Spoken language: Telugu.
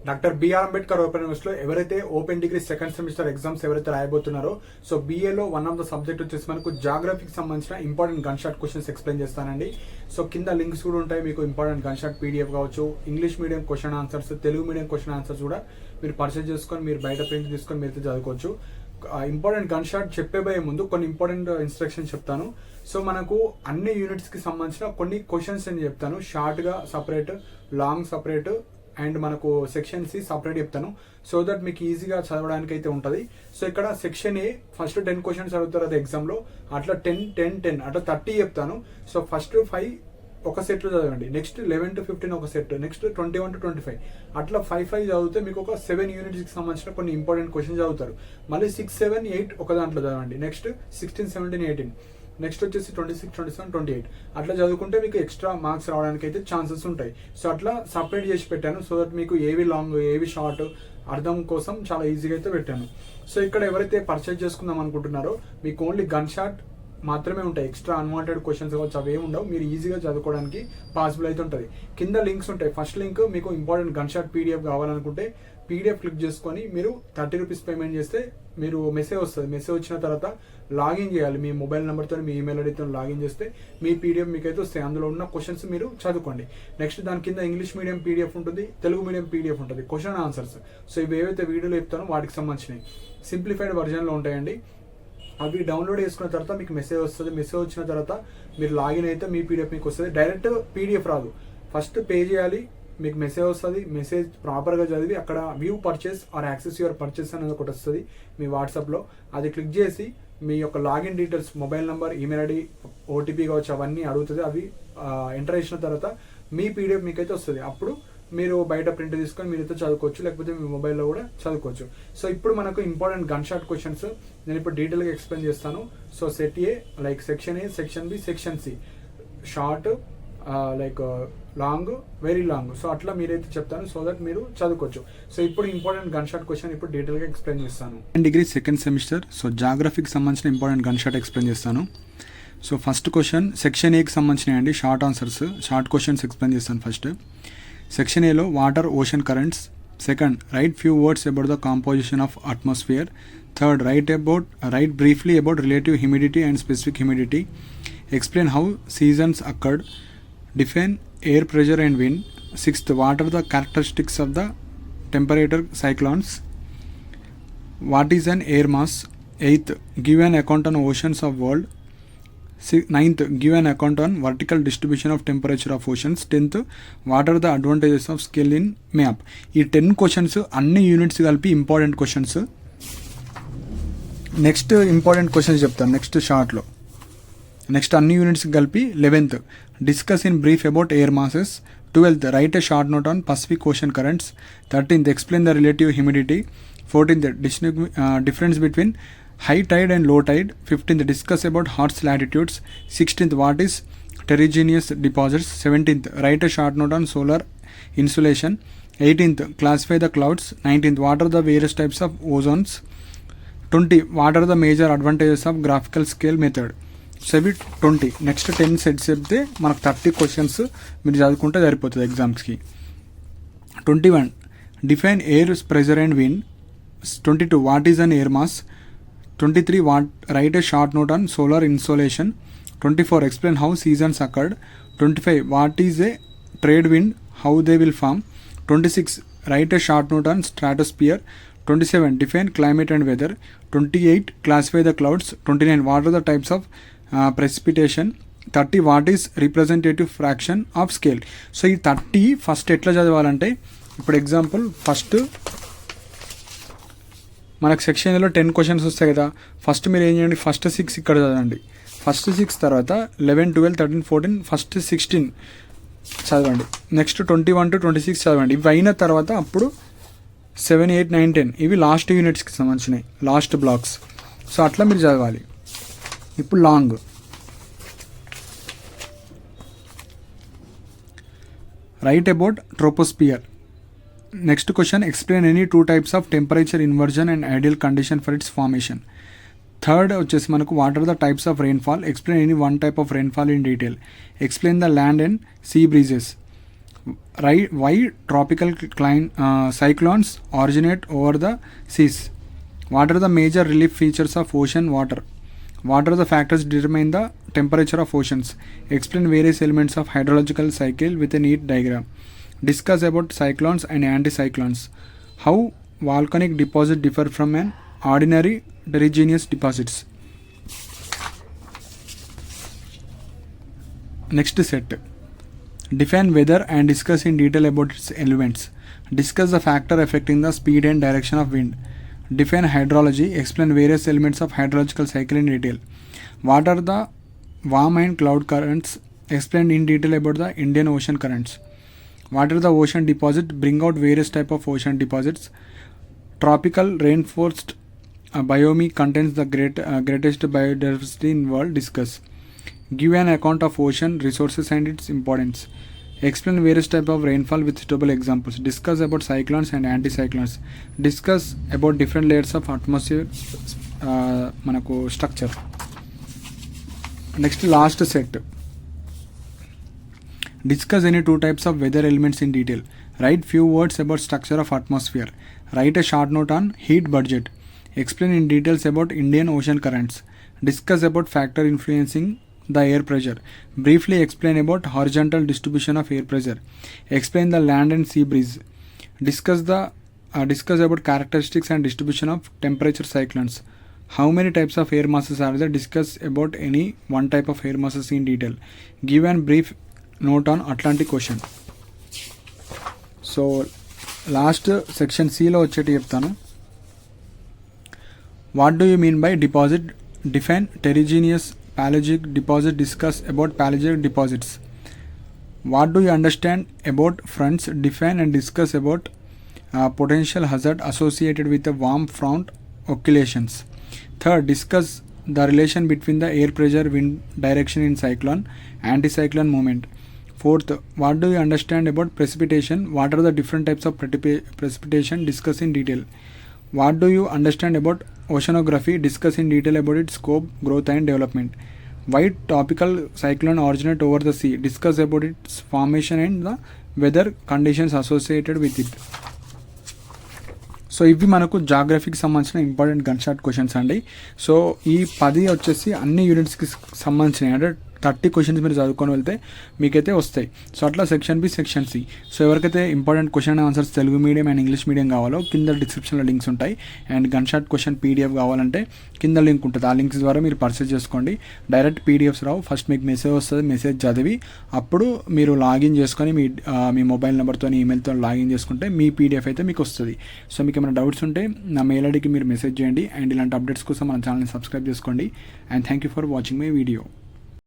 డాక్టర్ బిఆర్ అంబేద్కర్ ఓపెన్ యూనివర్సిటీలో ఎవరైతే open degree second semester exams ఎవరైతే రాయబోతున్నారో సో బీఏలో వన్ ఆఫ్ ద సబ్జెక్ట్ వచ్చేసి మనకు జాగ్రఫీకి సంబంధించిన important gun shot questions explain చేస్తానండి. సో కింద లింక్స్ కూడా ఉంటాయి, మీకు ఇంపార్టెంట్ గన్ షాట్ పీడిఎఫ్ కావచ్చు, English medium question answers, Telugu medium question answers కూడా మీరు పర్చేజ్ చేసుకొని మీరు బయట ప్రింట్ తీసుకొని మీరు చదువుకోవచ్చు. ఇంపార్టెంట్ గన్ షాట్ చెప్పేబోయే ముందు కొన్ని ఇంపార్టెంట్ ఇన్స్ట్రక్షన్ చెప్తాను. సో మనకు అన్ని యూనిట్స్ కి సంబంధించిన కొన్ని క్వశ్చన్స్ అని చెప్తాను. షార్ట్ గా సపరేట్, లాంగ్ సపరేట్ అండ్ మనకు సెక్షన్ సి సపరేట్ చెప్తాను. సో దట్ మీకు ఈజీగా చదవడానికి అయితే ఉంటుంది. సో ఇక్కడ సెక్షన్ ఏ ఫస్ట్ 10 క్వశ్చన్స్ అడుగుతారు అది ఎగ్జామ్లో, అట్లా 10 అట్లా 30 చెప్తాను. సో ఫస్ట్ 5 ఒక సెట్లో చదవండి, నెక్స్ట్ 11 to 15 ఒక సెట్, నెక్స్ట్ 21 to 25 అట్లా 5 చదివితే మీకు ఒక 7 యూనిట్స్కి సంబంధించిన కొన్ని ఇంపార్టెంట్ క్వశ్చన్స్ చదువుతారు. మళ్ళీ 6, 7, 8 ఒక దాంట్లో చదవండి, నెక్స్ట్ 16, 17, 18, నెక్స్ట్ వచ్చేసి 26, 27, 28 అట్లా చదువుకుంటే మీకు ఎక్స్ట్రా మార్క్స్ రావడానికి అయితే ఛాన్సెస్ ఉంటాయి. సో అట్లా సపరేట్ చేసి పెట్టాను, సో దట్ మీకు ఏవి లాంగ్ ఏవి షార్ట్ అర్థం కోసం చాలా ఈజీగా అయితే పెట్టాను. సో ఇక్కడ ఎవరైతే పర్చేజ్ చేసుకుందాం అనుకుంటున్నారో మీకు ఓన్లీ గన్ షాట్ మాత్రమే ఉంటాయి, ఎక్స్ట్రా అన్వాంటెడ్ క్వశ్చన్స్ కావచ్చు అవి ఏమి ఉండవు, మీరు ఈజీగా చదువుకోవడానికి పాసిబుల్ అయితే ఉంటుంది. కింద లింక్స్ ఉంటాయి. ఫస్ట్ లింక్ మీకు ఇంపార్టెంట్ గన్ షాట్ పీడిఎఫ్ కావాలనుకుంటే పీడిఎఫ్ క్లిక్ చేసుకొని మీరు 30 రూపీస్ పేమెంట్ చేస్తే మీరు మెసేజ్ వస్తుంది. మెసేజ్ వచ్చిన తర్వాత లాగిన్ చేయాలి, మీ మొబైల్ నెంబర్తో మీ ఈమెయిల్ ఐడితో లాగిన్ చేస్తే మీ పీడిఎఫ్ మీకైతే వస్తాయి. అందులో ఉన్న క్వశ్చన్స్ మీరు చదువుకోండి. నెక్స్ట్ దాని కింద ఇంగ్లీష్ మీడియం పీడిఎఫ్ ఉంటుంది, తెలుగు మీడియం పీడిఎఫ్ ఉంటుంది, క్వశ్చన్ ఆన్సర్స్. సో ఇవి ఏవైతే వీడియోలో చెప్తానో వాటికి సంబంధించినవి సింప్లిఫైడ్ వర్జన్లో ఉంటాయండి. అవి డౌన్లోడ్ చేసుకున్న తర్వాత మీకు మెసేజ్ వస్తుంది. మెసేజ్ వచ్చిన తర్వాత మీరు లాగిన్ అయితే మీ పీడిఎఫ్ మీకు వస్తుంది. డైరెక్ట్ పీడిఎఫ్ రాదు, ఫస్ట్ పే చేయాలి, మీకు మెసేజ్ వస్తుంది. మెసేజ్ ప్రాపర్గా చదివి అక్కడ view purchase or access your purchase అనేది ఒకటి వస్తుంది మీ వాట్సాప్లో. అది క్లిక్ చేసి మీ యొక్క login details, mobile number, email ID, OTP కావచ్చు అవన్నీ అడుగుతుంది. అవి ఎంటర్ చేసిన తర్వాత మీ పీడిఎఫ్ మీకైతే వస్తుంది. అప్పుడు మీరు బయట ప్రింట్ తీసుకొని మీరైతే చదువుకోవచ్చు, లేకపోతే మీ మొబైల్లో కూడా చదువుకోవచ్చు. సో ఇప్పుడు మనకు ఇంపార్టెంట్ గన్ షాట్ క్వశ్చన్స్ నేను ఇప్పుడు డీటెయిల్గా ఎక్స్ప్లెయిన్ చేస్తాను. So set A like section A, section B, section C, short like long, very long. So అట్లా మీరైతే చెప్తాను, సో దట్ మీరు చదువుకోవచ్చు. సో ఇప్పుడు ఇంపార్టెంట్ గన్ షాట్ క్వశ్చన్ ఇప్పుడు డీటెయిల్గా ఎక్స్ప్లెయిన్ చేస్తాను. డిగ్రీ సెకండ్ సెమిస్టర్ సో జాగ్రఫీకి సంబంధించిన ఇంపార్టెంట్ గన్ షాట్ ఎక్స్ప్లెయిన్ చేస్తాను. సో ఫస్ట్ క్వశ్చన్ సెక్షన్ ఏకి సంబంధించినవి అండి, short answers, short questions explain చేస్తాను. ఫస్ట్ సెక్షన్ ఏలో water, ocean currents. Second, right few words about the composition of atmosphere. Third, right briefly about relative humidity and specific humidity. Explain how seasons occurred. Define air pressure and wind. Sixth, what are the characteristics of the temperature cyclones? What is an air mass? Eighth, give an account on oceans of world. Ninth, give an account on vertical distribution of temperature of oceans. 10th, what are the advantages of scale in map? ఈ 10 క్వశ్చన్స్ అన్ని యూనిట్స్ కలిపి important questions. Next important questions చెప్తాను నెక్స్ట్ షార్ట్లో. నెక్స్ట్ అన్ని యూనిట్స్ కలిపి 11th, discuss in brief about air masses. 12th, write a short note on Pacific ocean currents. 13th, explain the relative humidity. 14th, difference between high tide and low tide. 15th, discuss about horse latitudes. 16th, what is terrigenous deposits. 17th, write a short note on solar insulation. 18th, classify the clouds. 19th, what are the various types of ozones. 20, what are the major advantages of graphical scale method. So ఇవి 20. నెక్స్ట్ 10 సెట్స్ చెప్తే మనకు 30 క్వశ్చన్స్ మీరు చదువుకుంటే సరిపోతుంది ఎగ్జామ్స్కి. 21, define air pressure and wind. 22, what is an air mass. 23, write a short note on solar insolation. 24, explain how seasons occurred. 25, what is a trade wind, how they will form. 26, write a short note on stratosphere. 27, define climate and weather. 28, classify the clouds. 29, what are the types of precipitation. 30, what is representative fraction of scale. So ఈ 30 ఫస్ట్ ఎట్లా చదవాలంటే ఇప్పుడు ఎగ్జాంపుల్ ఫస్ట్ మనకు సెక్షన్లో 10 క్వశ్చన్స్ వస్తాయి కదా, ఫస్ట్ మీరు ఏం చేయండి, ఫస్ట్ 6 ఇక్కడ చదవండి. ఫస్ట్ 6 తర్వాత 11, 12, 13, 14, ఫస్ట్ 16 చదవండి. నెక్స్ట్ 21 to 26 చదవండి. ఇవి అయిన తర్వాత అప్పుడు 7, 8, 9, 10 ఇవి లాస్ట్ యూనిట్స్కి సంబంధించినవి, లాస్ట్ బ్లాక్స్. సో అట్లా మీరు చదవాలి. ఇప్పుడు long, write about troposphere. Next question, explain any 2 types of temperature inversion and ideal condition for its formation. Third వచ్చేసి మనకు what are the types of rainfall. Explain any 1 type of rainfall in detail. Explain the land and sea breezes. Why tropical cyclones originate over the seas? What are the major relief features of ocean water? What are the factors determine the temperature of oceans? Explain various elements of hydrological cycle with a neat diagram. Discuss about cyclones and anticyclones. How volcanic deposits differ from an ordinary terraneous deposits. Next set. Define weather and discuss in detail about its elements. Discuss the factor affecting the speed and direction of wind. Define hydrology. Explain various elements of hydrological cycle in detail. What are the warm and cloud currents? Explain in detail about the Indian Ocean currents. What are the ocean deposits? Bring out various type of ocean deposits. Tropical rainforest biome contains the greatest biodiversity in world. Discuss. Give an account of ocean resources and its importance. Explain various type of rainfall with suitable examples. Discuss about cyclones and anticyclones. Discuss about different layers of atmosphere మనకు structure. Next last set. Discuss any two types of weather elements in detail. Write few words about structure of atmosphere. Write a short note on heat budget. Explain in details about Indian Ocean currents. Discuss about factor influencing the air pressure. Briefly explain about horizontal distribution of air pressure. Explain the land and sea breeze. Discuss about characteristics and distribution of temperature cyclones. How many types of air masses are there? Discuss about any one type of air masses in detail. Give an brief note on Atlantic Ocean. So last section సిలో వచ్చేటి చెప్తాను. What do you mean by deposit? Define terrigenous pelagic deposit. Discuss about pelagic deposits. What do you understand about fronts? Define and discuss about potential hazard associated with the warm front oscillations. Third, discuss the relation between the air pressure, wind direction in cyclone, anticyclone movement. Fourth, what do you understand about precipitation? What are the different types of precipitation? Discuss in detail. What do you understand about oceanography? Discuss in detail about its scope, growth and development. Why tropical cyclone originate over the sea? Discuss about its formation and the weather conditions associated with it. So ఇవి మనకు జాగ్రఫీకి సంబంధించిన ఇంపార్టెంట్ గన్ షాట్ క్వశ్చన్స్ అండి. సో ఈ 10 వచ్చేసి అన్ని యూనిట్స్కి సంబంధించినవి, అంటే 30 క్వశ్చన్స్ మీరు చదువుకొని వెళ్తే మీకైతే వస్తాయి. సో అట్లా section B, section C. So ఎవరికైతే important question answers Telugu medium and English medium కావాలో కింద డిస్క్రిప్షన్లో లింక్స్ ఉంటాయి. And gun shot question PDF కావాలంటే కింద లింక్ ఉంటుంది. ఆ లింక్స్ ద్వారా మీరు పర్చేస్ చేసుకోండి. డైరెక్ట్ పీడిఎఫ్స్ రావు, ఫస్ట్ మీకు మెసేజ్ వస్తుంది. మెసేజ్ చదివి అప్పుడు మీరు లాగిన్ చేసుకొని మీ మొబైల్ నెంబర్తో ఈమెయిల్తో లాగిన్ చేసుకుంటే మీ పీడిఎఫ్ అయితే మీకు వస్తుంది. సో మీకు ఏమైనా డౌట్స్ ఉంటే నా మెయిల్ ఐడికి మీరు మెసేజ్ చేయండి. అండ్ ఇలాంటి అప్డేట్స్ కోసం మన ఛానల్ని సబ్స్క్రైబ్ చేసుకోండి. And thank you for watching my video.